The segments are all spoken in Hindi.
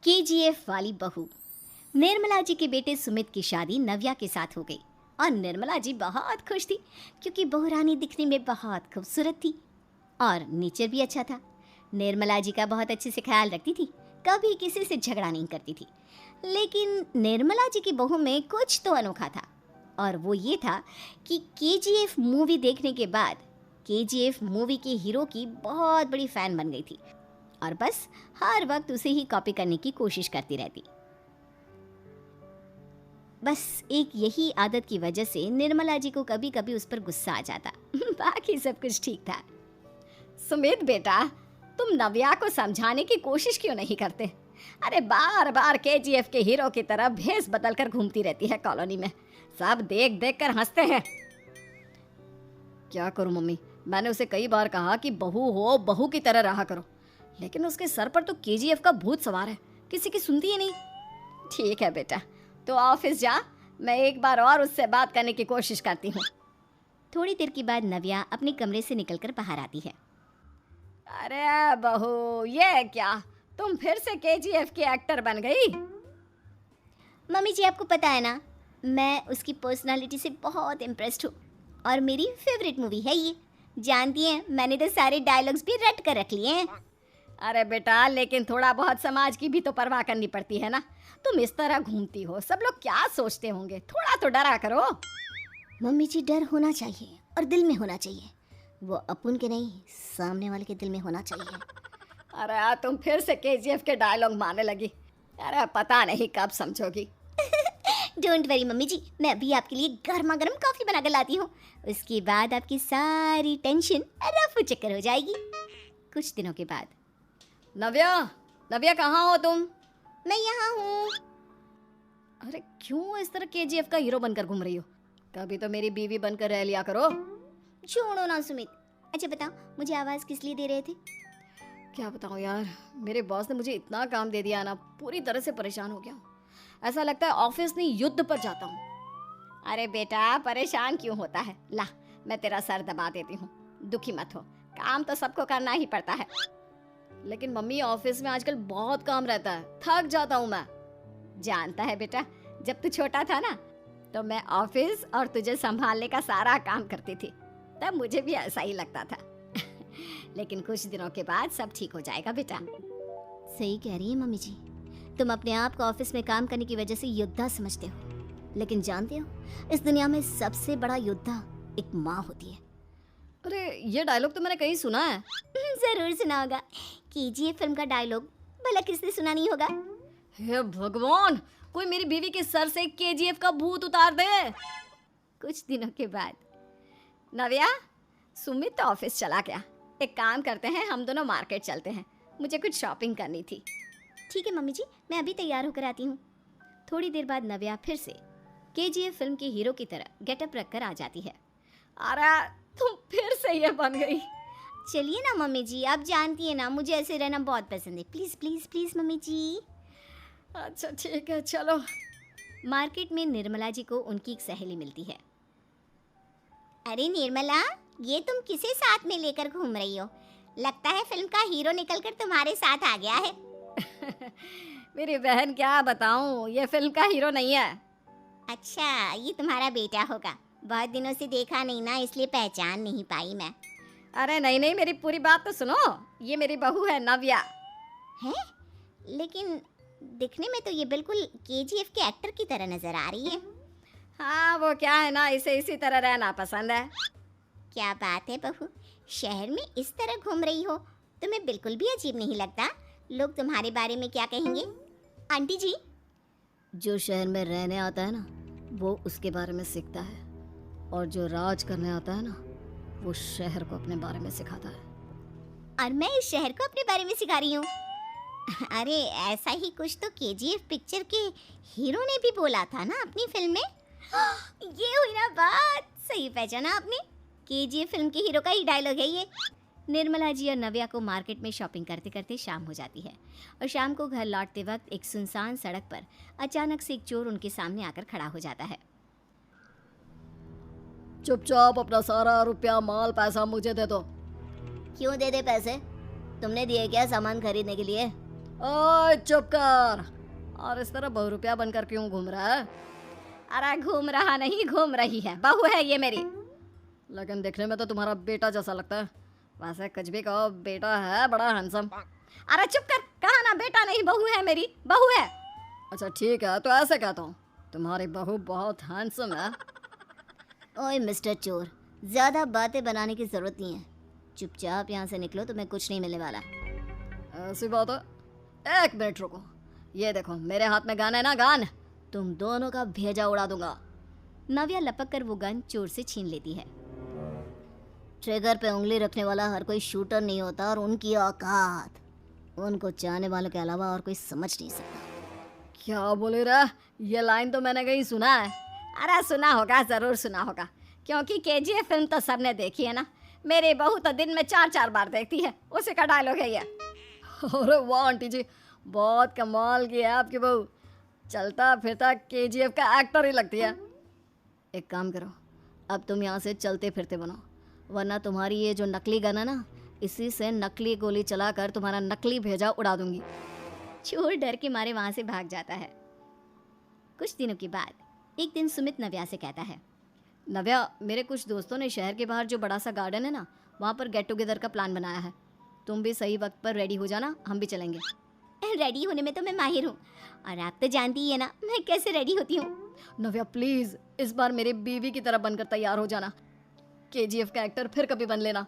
केजीएफ वाली बहू। निर्मला जी के बेटे सुमित की शादी नव्या के साथ हो गई और निर्मला जी बहुत खुश थी क्योंकि बहू रानी दिखने में बहुत खूबसूरत थी और नेचर भी अच्छा था। निर्मला जी का बहुत अच्छे से ख्याल रखती थी, कभी किसी से झगड़ा नहीं करती थी। लेकिन निर्मला जी की बहू में कुछ तो अनोखा था और वो ये था कि केजीएफ मूवी देखने के बाद केजीएफ मूवी के हीरो की बहुत बड़ी फैन बन गई थी और बस हर वक्त उसे ही कॉपी करने की कोशिश करती रहती। बस एक यही आदत की वजह से निर्मला जी को कभी कभी उस पर गुस्सा आ जाता। बाकी सब कुछ ठीक था। सुमित बेटा, तुम नव्या को समझाने की कोशिश क्यों नहीं करते? अरे बार बार केजीएफ के हीरो की तरह भेस बदल कर घूमती रहती है कॉलोनी में, सब देख देख कर हंसते हैं। क्या करूं मम्मी, मैंने उसे कई बार कहा कि बहू हो, बहू की तरह रहा करो, लेकिन उसके सर पर तो केजीएफ का भूत सवार है, किसी की सुनती ही नहीं। ठीक है बेटा, तो ऑफिस जा, मैं एक बार और उससे बात करने की कोशिश करती हूँ। थोड़ी देर के बाद नव्या अपने कमरे से निकलकर बाहर आती है। अरे बहू, ये क्या, तुम फिर से केजीएफ की एक्टर बन गई? मम्मी जी, आपको पता है ना, मैं उसकी पर्सनालिटी से बहुत इम्प्रेस्ड हूँ और मेरी फेवरेट मूवी है ये। जानती हैं, मैंने तो सारे डायलॉग्स भी रट कर रख लिए हैं। अरे बेटा, लेकिन थोड़ा बहुत समाज की भी तो परवाह करनी पड़ती है ना। तुम इस तरह घूमती हो, सब लोग क्या सोचते होंगे, थोड़ा तो डरा करो। मम्मी जी, डर होना चाहिए और दिल में होना चाहिए, वो अपन के नहीं, सामने वाले के दिल में होना चाहिए। अरे यार, तुम फिर से केजीएफ के डायलॉग मारने लगी। अरे पता नहीं कब समझोगी। डोंट वरी मम्मी जी, मैं अभी आपके लिए गर्मा गर्म कॉफी बनाकर लाती हूँ, उसके बाद आपकी सारी टेंशन रफू चक्कर हो जाएगी। कुछ दिनों के बाद। नव्या, नव्या कहाँ हो तुम? मैं यहाँ हूँ। अरे क्यों इस तरह केजीएफ का हीरो बनकर घूम रही हो? कभी तो मेरी बीवी बनकर रह लिया करो। छोड़ो ना सुमित। अच्छा बताओ, मुझे आवाज़ किस लिए दे रहे थे? क्या बताऊँ यार, मेरे बॉस ने मुझे इतना काम दे दिया ना, पूरी तरह से परेशान हो गया हूँ। ऐसा लगता है ऑफिस नहीं, युद्ध पर जाता हूँ। अरे बेटा, परेशान क्यों होता है? ला, मैं तेरा सर दबा देती हूँ, दुखी मत हो, काम तो सबको करना ही पड़ता है। लेकिन मम्मी, ऑफिस में आजकल बहुत काम रहता है, थक जाता हूँ मैं। जानता है बेटा, जब तू छोटा था ना, तो मैं ऑफिस और तुझे संभालने का सारा काम करती थी, तब मुझे भी ऐसा ही लगता था। लेकिन कुछ दिनों के बाद सब ठीक हो जाएगा बेटा। सही कह रही है मम्मी जी, तुम अपने आप को ऑफिस में काम करने की वजह से योद्धा समझते हो, लेकिन जानते हो, इस दुनिया में सबसे बड़ा योद्धा एक माँ होती है। अरे ये डायलॉग तो मैंने कहीं सुना है। जरूर सुना होगा, केजीएफ फिल्म का डायलॉग, भला किसने सुना नहीं होगा? हे भगवान, कोई मेरी बीवी के सर से केजीएफ का भूत उतार दे। कुछ दिनों के बाद। नव्या, सुमित तो ऑफिस चला गया, एक काम करते हैं, हम दोनों मार्केट चलते हैं, मुझे कुछ शॉपिंग करनी थी। ठीक है मम्मी जी, मैं अभी तैयार होकर आती हूँ। थोड़ी देर बाद नव्या फिर से केजीएफ फिल्म के हीरो की तरह गेटअप रखकर आ जाती है। अरे तुम फिर से ये बन गई। चलिए ना मम्मी जी, आप जानती है ना, मुझे ऐसे रहना बहुत पसंद है, प्लीज़ प्लीज़ प्लीज़ मम्मी जी। अच्छा ठीक है, चलो। मार्केट में निर्मला जी को उनकी एक सहेली मिलती है। अरे निर्मला, ये तुम किसे साथ में लेकर घूम रही हो? लगता है फिल्म का हीरो निकलकर तुम्हारे साथ आ गया है। मेरी बहन, क्या बताऊं, ये फिल्म का हीरो नहीं है। अच्छा, ये तुम्हारा बेटा होगा, बहुत दिनों से देखा नहीं ना, इसलिए पहचान नहीं पाई मैं। अरे नहीं नहीं, मेरी पूरी बात तो सुनो, ये मेरी बहू है नव्या। है? लेकिन दिखने में तो ये बिल्कुल केजीएफ के एक्टर की तरह नजर आ रही है। हाँ, वो क्या है ना, इसे इसी तरह रहना पसंद है। क्या बात है बहू, शहर में इस तरह घूम रही हो, तुम्हें बिल्कुल भी अजीब नहीं लगता? लोग तुम्हारे बारे में क्या कहेंगे? आंटी जी, जो शहर में रहने आता है ना, वो उसके बारे में सीखता है, और जो राज करने आता है ना, वो शहर को अपने बारे में सिखाता है। और मैं इस शहर को अपने बारे में सिखा रही हूँ। अरे ऐसा ही कुछ तो केजीएफ पिक्चर के हीरो ने भी बोला था ना अपनी फिल्म में। ये हुई ना बात, सही पहचाना आपने, केजीएफ फिल्म के हीरो का ही डायलॉग है ये। निर्मला जी और नव्या को मार्केट में शॉपिंग करते करते शाम हो जाती है और शाम को घर लौटते वक्त एक सुनसान सड़क पर अचानक से एक चोर उनके सामने आकर खड़ा हो जाता है। चुपचाप अपना सारा रुपया, माल, पैसा मुझे दे दो। क्यों दे दे पैसे? तुमने दिए क्या सामान खरीदने के लिए? ओए चुप कर। और इस तरह बहुरूपिया बनकर क्यों घूम रहा है? अरे घूम रहा नहीं, घूम रही है, बहू है ये मेरी। लेकिन देखने में तो तुम्हारा बेटा जैसा लगता है। वैसे कुछ भी कहो, बेटा है बड़ा हैंडसम। अरे चुप कर, कहा ना बेटा नहीं, बहू है मेरी, बहू है। अच्छा ठीक है, तो ऐसे कहता हूँ, तुम्हारी बहू बहुत हैंडसम है। ओए मिस्टर चोर, ज्यादा बातें बनाने की जरूरत नहीं है। चुपचाप यहाँ से निकलो, तुम्हें कुछ नहीं मिलने वाला। ऐसी बात है? एक मिनट रुको, ये देखो मेरे हाथ में गन है ना, गन। तुम दोनों का भेजा उड़ा दूंगा। नव्या लपक कर वो गन चोर से छीन लेती है। ट्रिगर पे उंगली रखने वाला हर कोई शूटर नहीं होता, और उनकी औकात उनको चाहने वालों के अलावा और कोई समझ नहीं सकता। क्या बोले रहा? ये लाइन तो मैंने कहीं सुना है। अरे सुना होगा, जरूर सुना होगा, क्योंकि केजीएफ फिल्म तो सबने देखी है ना। मेरी बहू तो दिन में 4-4 बार देखती है, उसी का डायलॉग है ये। अरे वाह आंटी जी, बहुत कमाल की है आपकी बहू। चलता फिरता केजीएफ का एक्टर ही लगती है। एक काम करो, अब तुम यहाँ से चलते फिरते बनो, वरना तुम्हारी ये जो नकली गन है ना, इसी से नकली गोली चलाकर तुम्हारा नकली भेजा उड़ा दूंगी। चोर डर के मारे वहां से भाग जाता है। कुछ दिनों के बाद एक दिन सुमित नव्या से कहता है, नव्या, मेरे कुछ दोस्तों ने शहर के बाहर जो बड़ा सा गार्डन है ना, वहाँ पर गेट टुगेदर का प्लान बनाया है। तुम भी सही वक्त पर रेडी हो जाना, हम भी चलेंगे। रेडी होने में तो मैं माहिर हूँ, और आप तो जानती ही है ना मैं कैसे रेडी होती हूँ। नव्या प्लीज, इस बार मेरी बीवी की तरह बनकर तैयार हो जाना। केजीएफ का एक्टर फिर कभी बन लेना।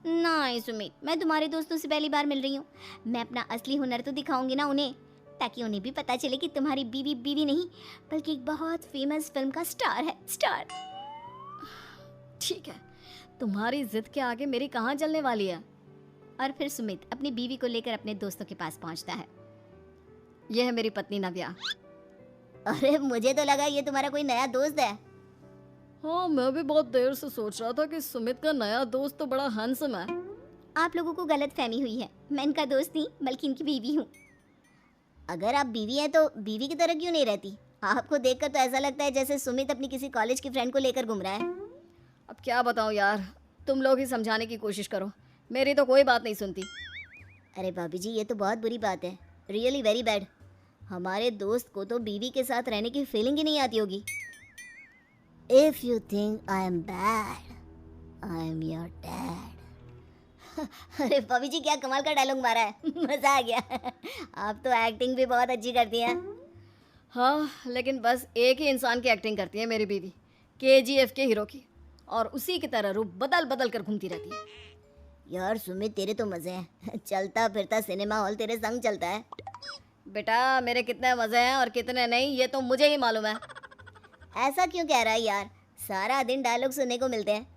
नहीं सुमित, मैं तुम्हारे दोस्तों से पहली बार मिल रही हूँ। मैं अपना असली हुनर तो दिखाऊंगी ना उन्हें, ताकि उन्हें भी पता चले कि तुम्हारी बीवी बीवी नहीं, बल्कि एक बहुत फेमस फिल्म का स्टार है, स्टार। ठीक है, तुम्हारी जिद के आगे मेरी कहाँ चलने वाली है। और फिर सुमित अपनी बीवी को लेकर अपने दोस्तों के पास पहुंचता है। यह है मेरी पत्नी नव्या। अरे मुझे तो लगा ये तुम्हारा कोई नया दोस्त है। हाँ, मैं भी बहुत देर से सोच रहा था कि सुमित का नया दोस्त तो बड़ा हैंडसम है। आप लोगों को गलत फहमी हुई है, मैं इनका दोस्त नहीं बल्कि इनकी बीवी हूँ। अगर आप बीवी हैं तो बीवी की तरह क्यों नहीं रहती? आपको देखकर तो ऐसा लगता है जैसे सुमित अपनी किसी कॉलेज की फ्रेंड को लेकर घूम रहा है। अब क्या बताऊँ यार, तुम लोग ही समझाने की कोशिश करो, मेरी तो कोई बात नहीं सुनती। अरे भाभी जी, ये तो बहुत बुरी बात है, रियली वेरी बैड। हमारे दोस्त को तो बीवी के साथ रहने की फीलिंग ही नहीं आती होगी। If you think I am bad, I am your dad. अरे भाभी जी, क्या कमाल का डायलॉग मारा है, मजा आ गया। आप तो एक्टिंग भी बहुत अच्छी करती हैं। हाँ, लेकिन बस एक ही इंसान की एक्टिंग करती है मेरी बीवी, केजीएफ के हीरो की, और उसी की तरह रूप बदल बदल कर घूमती रहती है। यार सुमित, तेरे तो मजे हैं, चलता फिरता सिनेमा हॉल तेरे संग चलता है। बेटा, मेरे कितने मजे हैं और कितने नहीं ये तो मुझे ही मालूम है। ऐसा क्यों कह रहा है यार, सारा दिन डायलॉग सुनने को मिलते हैं,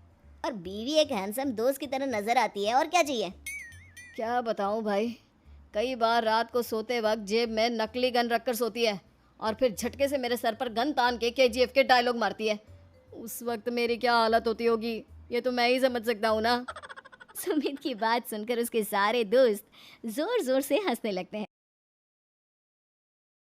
और बीवी एक हैंडसम दोस्त की तरह नजर आती है, और क्या चाहिए। क्या बताऊं भाई, कई बार रात को सोते वक्त जेब में नकली गन रखकर सोती है, और फिर झटके से मेरे सर पर गन तान के केजीएफ के डायलॉग मारती है। उस वक्त मेरी क्या हालत होती होगी, ये तो मैं ही समझ सकता हूँ ना। सुमित की बात सुनकर उसके सारे दोस्त जोर जोर से हंसने लगते हैं।